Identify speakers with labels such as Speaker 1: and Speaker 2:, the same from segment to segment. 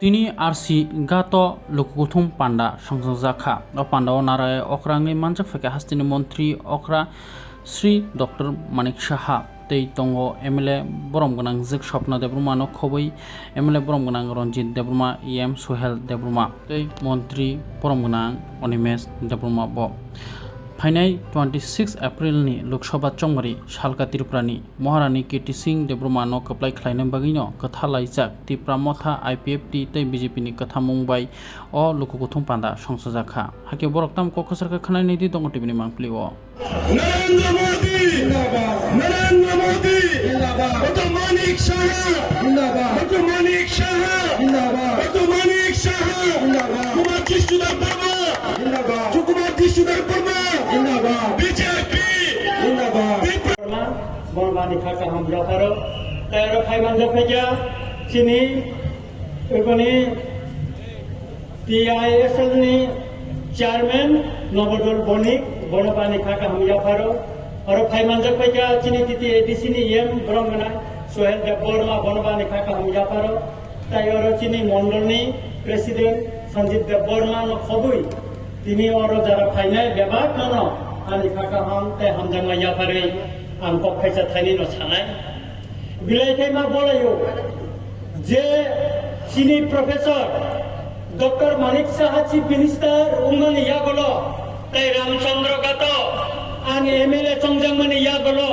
Speaker 1: তিনি আরসি গাত লুকুথুম পান্ডা সংসংজাখা ও পান্ডা ও নারায় অকরাঙ্গি মানজাক ফেকে হাস্তিনি মন্ত্রী অকরা শ্রী ডক্টর মানিক সাহা তৈ তঙ্গ এমএলএ বরমগনাং জিক স্বপ্ন দেবরুমা নখবই এমএলএ বরমগনাং রঞ্জিত দেবরুমা ইএম সোহেল দেবরুমা তৈ মন্ত্রী বরমগনাং অনিমেশ দেবরুমা ব फाइनाय 26 एप्रिल नि लोकसभा चंगरी सालका त्रिपुरानि महारानी कीर्ति सिंह देब्रुमा न कप्लाय खलायनो बागिनो कथा लाइजाक त्रिपुरा मथा आईपीएफटी तै बीजेपी नि कथा मुंबाई अ लुकुगुथुम पांडा संसजाखा हाके बरकताम ककसरका खनाय निदि दंग टिभिनि मांगप्ली अ
Speaker 2: नरेंद्र मोदी जिंदाबाद नरेंद्र मोदी जिंदाबाद डॉक्टर मानिक शाह जिंदाबाद डॉक्टर मानिक शाह जिंदाबाद डॉक्टर मानिक शाह जिंदाबाद कुमार कृष्णदास वर्मा जिंदाबाद कुमार कृष्णदास वर्मा जिंदाबाद बीजेपी जिंदाबाद
Speaker 3: बरमानि खाका हम जाफारो तारो फाइमान जफेजा चिनी एगोनी टीआईएसएल नि चेयरमैन नवदल बनिक बनपानि खाका हम जाफारो और फाइमान जफेजा चिनी तिति एडीसी नि एम ब्रह्मना सोहेल देव वर्मा बनपानि खाका हम जाफारो तायो चिनी मंडल नि प्रेसिडेंट संजीव देव वर्मा न खबुई तिनी और जरा फाइनाल बेबाक न आनि खाका हम ते हम जमा जाफारे आं पक्षायचा थाइनि न सानाय बिलाइथाय मा बोलायो जे चिनी professor doctor Manik Saha chief minister उमनि यागलो ताई रामचंद्र गातो आं एमएलए चंगजामनि यागलो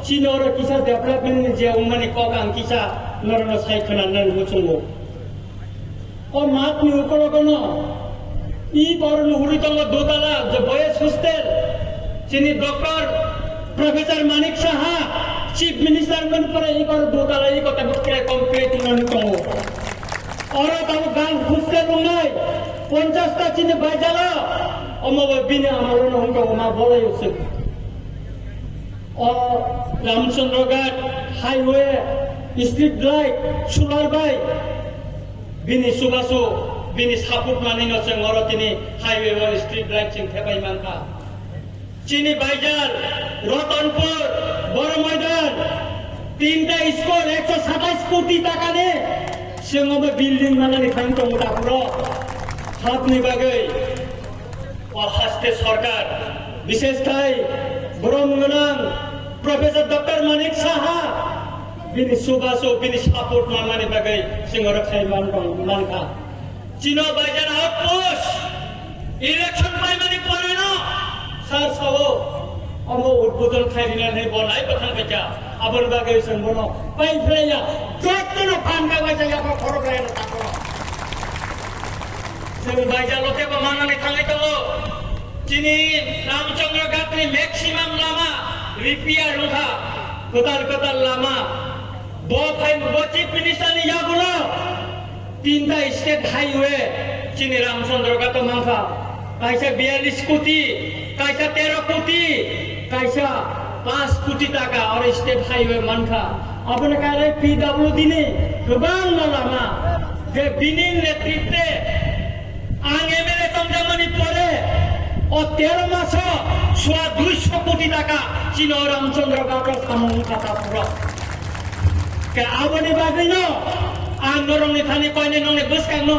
Speaker 3: चिनोर किसा डेभलपमेंट जे उमनि कक आं किसा नरन साइखना नन मुचुंगो ओ मात नि उकलगनो ই বড় নুহুরিতঙ্গ দোতলা যে বয়েস হোস্টেল চিনি doctor professor Manik Saha chief minister মন পরে ই বড় দোতলা ই কথা বক্রে কমপ্লিট ননতঙ্গ ওরা তাও গান হোস্টেল নাই 50টা চিনি বাইজালা অমব বিনে আমার নঙ্গ মা বলে আছে ও Ramchandraghat highway street light solar বাই বিনি সুবাসু बिनि सापुट मानि न जों अर तिनि हाईवे व स्ट्रीट लाइट जों थेबाय मानखा चिनि बाइजार रतनपुर बर मैदान 3टा स्कूल 127 कोटी टाका ने जोंबो बिल्डिं मानानि खाइन दङ दापुरो हाबनि बागै हास्ते सरकार विशेषथाय ब्रह्मगनां प्रोफेसर डॉक्टर मानिक साहा बिनि सुबासो बिनि सापुट मानानि बागै जों अर खाइ मानखा चिनो बाइजार आउटपोस्ट इलेक्शन पाइमानि परेन सार सावो अमो उद्बोधन खाइरिनानै बनाय बथान बेजा आबन बागै संबनो पाइफ्लेया जत्तनो फानका बाइजा याको खरगायनो ताको जों बाइजा लते मानानै थांनाय दङ चिनि रामचंद्र घाटनि मैक्सिमाम लामा रिपियार रुखा गोदार लामा बो फाइन बो चिफ मिनिस्टारनि यागुलो 3टा स्टेट हाईवे चिनी रामचंद्र गातो मांखा कायसा 42 कोटी कायसा 13 कोटी कायसा 5 कोटी टाका और स्टेट हाईवे मानखा अपने काले पीडब्ल्यूडी ने गोबां लामा जे बिनि नेतृत्वे आं एमएलए तंजामनि परे और 13 मास 200 कोटी टाका चिनो रामचंद्र गातो सामूहिक खाता पुरा के आवनि बागैनो आं नरंनि थानि कयने नंने बसकांनो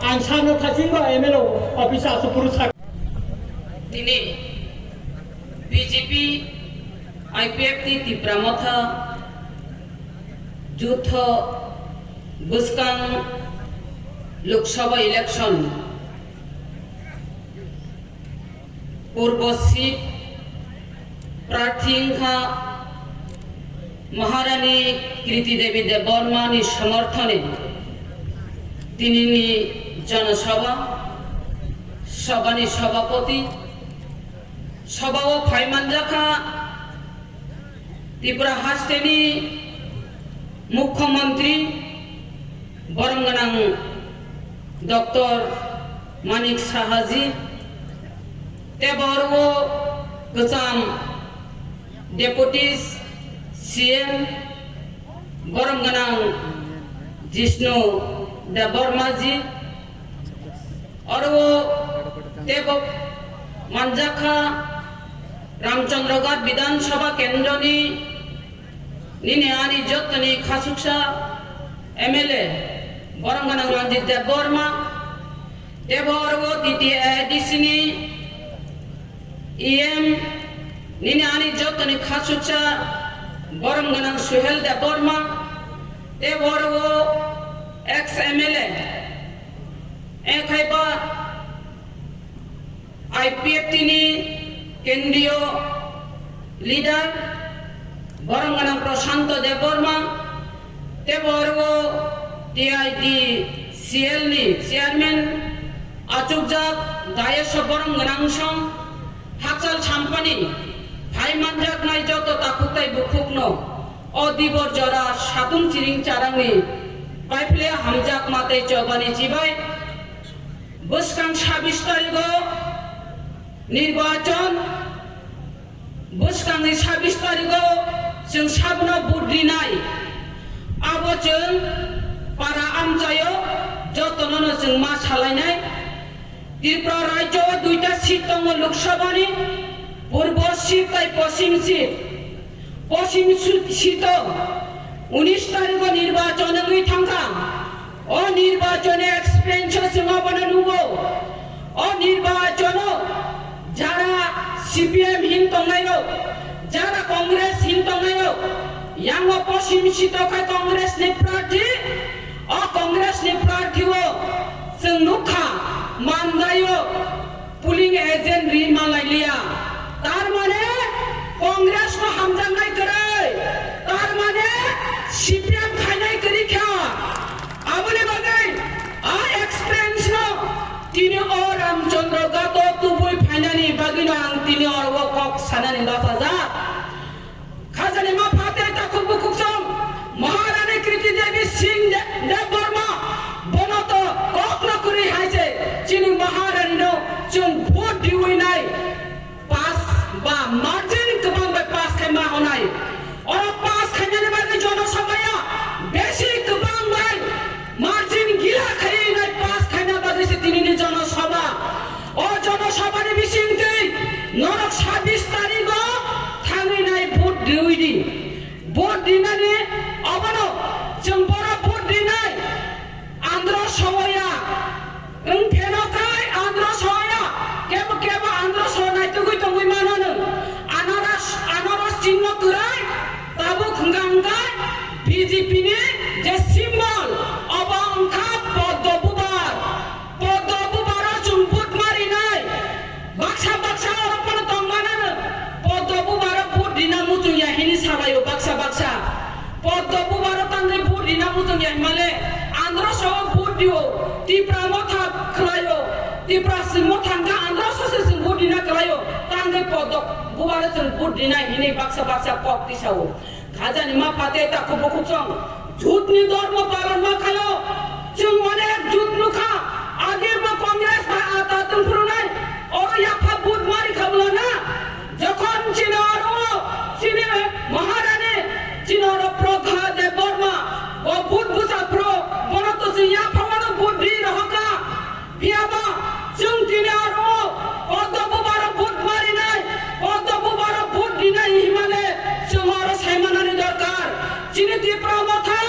Speaker 3: आं सानो थासिंबो एमएलए अफिसा सुपुरु सा
Speaker 4: दिनै बीजेपी आईपीएफटी त्रिपुरा मथा जुथ बसकां लोकसभा इलेक्शन पूर्व सीट प्रार्थी महारानी कीर्ति देवी देव वर्मा नि समर्थने तिनी जनसभा सभानि सभापति सभा व फाइमानजाखा त्रिपुरा हास्टेनि मुख्यमंत्री बरमगनां डॉक्टर मानिक साहाजी तेबरव गोजाम डेपुटी सीएम बरमगनां जिष्णु देव वर्मा जी और वो देव मानजाखा रामचंद्रगढ़ विधानसभा केंद्र निने आनी जतनी खासुकसा MLA Borongganang Ranjit Deborma Deborwo titi edisini IM nini ani jotani khasucha Borongganang Suhel Deborma Deborwo ex MLA ekhaiba IPF tini kendriyo leader Borongganang Prashanto Deborma Deborwo TID CL ni chairman achukjak dayesho Borongganang song hakchal champani bhai manjak nai joto takutai bukhukno odibor jora satung chiring charangni পাইপলে হামজাক মাতে চবানি চিবাই বুসকাং ২৬ তারিখ নির্বাচন বুসকাংনি ২৬ তারিখ जों সাবনা বুদ্ধি নাই আবো जों পারা আমজায় যতননো जों মা সালাইনাই ত্রিপুরা রাজ্য দুইটা সিট দङ লোকসভানি পূর্ব সিট তাই পশ্চিম সিট 19 তারিখ নির্বাচন থাকা ও নির্বাচনে এক্সপেরিয়েন্স সমাপন নুবো ও নির্বাচন যারা সিপিএম হিন তংনায়ো যারা কংগ্রেস হিন তংনায়ো ইয়াং পশ্চিম সিটকা কংগ্রেস নি প্রার্থী ও কংগ্রেস নি প্রার্থীও जों नुखा मानदायो पुलिंग एजेंट रिमालाइलिया तार माने कांग्रेस को हामजांनाय करे तार माने सीपीएम खाइनाय करी क्या आबले बागै आ एक्सपेरियंस नो तिनी ओ रामचंद्र गातो तुबुय फाइनानि बागिनो आं तिनी और वो कक सानानि बाफाजा खाजानि मा फाते ताखु बुकुसम महारानी कृति देवी सिंह देवबर्मा बनतो कक नकरि हाइसे चिनि महारानी नो जों भोट दिउइनाय पास बा मार्जिन गोबां बाय पास खायमा होनाय और पास खायनानि बागै जनसभाया बेसि गोबां बाय मार्जिन गिला खायनाय पास खायना बागै से तिनिनि जनसभा ओ जनसभानि बिसिंगै नरक 26 तारिख थांनाय भोट दिउइदि भोट दिनानि अबनो जों बरा भोट दिनाय आंध्र सभाया फेनकाय आंध्र सभाया केबो आंध्र सभाय तुगै तंगै माननो आनारस चिन्ह तुराय ताबो खुंगांगाय बीजेपी नि जे सिम्बल अबांखा पद्मबुबार जों भोट मारिनाय बाक्सा अरपन तंगानानो पद्मबुबार भोट दिना मुजुं याहिनि साबायो बाक्सा पद्मबुबार तांगै भोट दिना मुजुं याहिमाले आंध्र सभा भोट दियो तिप्रा मथा खलायो तिप्रा सिमो थांगा आंध्र ससे जों भोट दिना खलायो तांगै पद्मबुबार जों भोट दिना हिनि बाक्सा पक्ति सावो खाजानि मा फाते ताखु बुकुचं झूठनि धर्म पालन मा खायो जों अनेक झूठ नुखा आगे बा कांग्रेस बा आता तुमफ्रुनाय और याफा भोट मारि खाबला ना যখন চিনি महारानी चिनर प्रभा देवबर्मा ও ভোট বুঝা প্র বনত জিয়া ফামানো ভোট দি রহকা বিয়াবা जों দিনে আর পদ্মবুবার ভোট মারি নাই পদ্মবুবার ভোট দিনাই হিমালে जों আর সাইমানানি দরকার চিনি ত্রিপুরা মাথা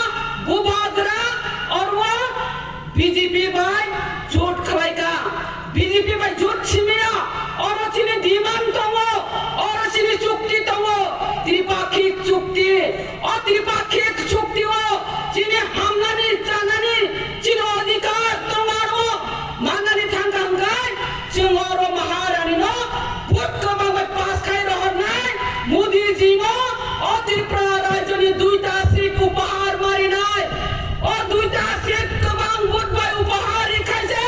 Speaker 4: বুবাদরা और वो बीजेपी भाई झूठ खलाइका बीजेपी भाई झूठ छिमिया और चिनी दीमान तंगो और चिनी चुक्ति तंगो त्रिपाक्षिक चुक्ति और त्रिपाक्षिक चुक्ति वो चिनी हमनानी जानानी चिनो अधिकार तंगारो मानानी थांगांगाय जों और महारानी नो भोट कमाबा पास खाइ रहनाय मोदी जी नो और त्रिपुरा राज्यनि दुईटा सीट उपहार मारिनाय और दुईटा सीट गोबां भोट बाय उपहार खाइसे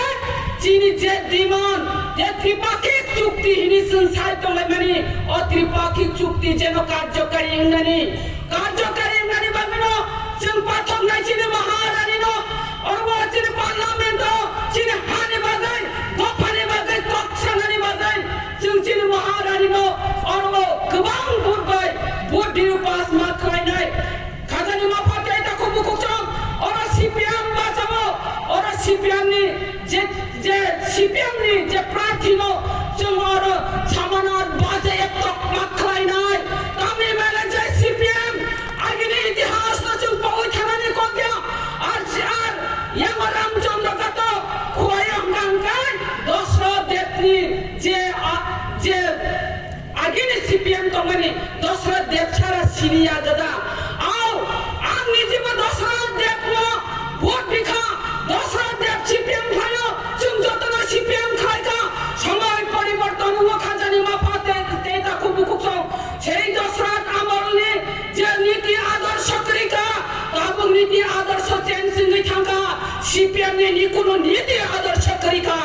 Speaker 4: चिनी जे दिमान जे त्रिपाक्षिक चुक्ति हिनि संसार तंगायमानि और त्रिपाक्षिक चुक्ति जेनो कार्यकारी इंगानि बामिनो जों पाथक नाय चिनि महारानी नो और वो चिनि पार्लियामेंट चिनि हानि बागै गफानि बागै कक्सानानि बागै जों चिनि महारानी नो और वो गोबां भोट बाय भोट दिउ पास मा खायनाय खाजानि मा फाते ताखु बुकुचं और सीपीएम बासाबो और सीपीएम नि जे प्रार्थी नो जों और सामानार बाजे एक तक मा खायनाय तामि मेले जे सीपीएम आगिनि इतिहास न जों पावै थानानि कग्या are yang tongmani Dashrath Dev chara siniya dada au ang nijiba Dashrath Dev no vote bikha Dashrath Dev CPM khayo chung jotona CPM khai ka সময় পরিবর্তন ও খাজানি মাফাতে তেটা খুব খুব সেই দশরথ আমরলে যে নীতি আদর্শ করিকা এবং নীতি আদর্শ চেঞ্জ নি থাকা সিপিএম নি কোনো নীতি আদর্শ করিকা